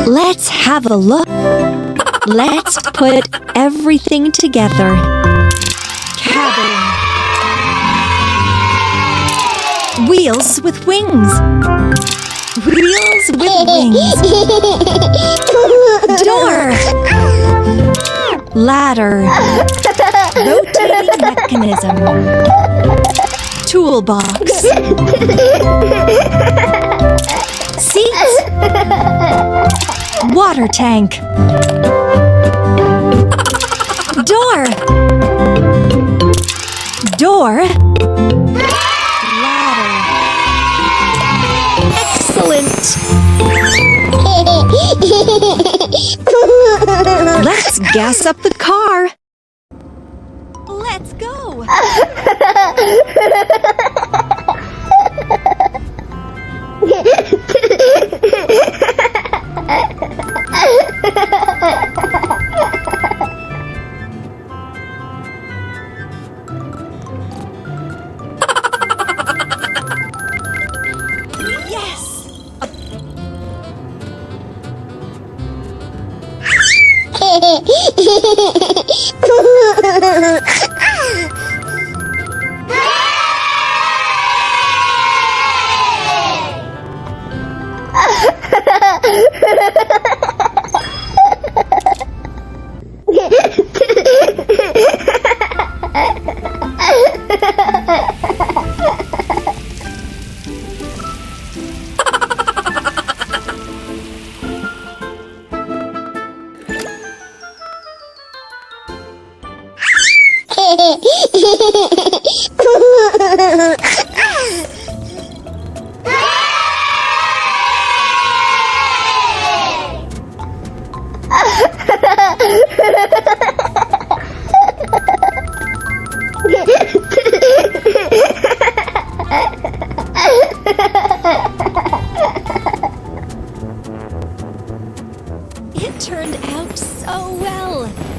Let's have a look. Let's put everything together. Cabin. Wheels with wings. Wheels with wings. Door. Ladder. Rotating mechanism. Toolbox. Seats. Water tank. Door. Door. Ladder. Excellent. Let's gas up the car. Let's go. Yes. It turned out so well.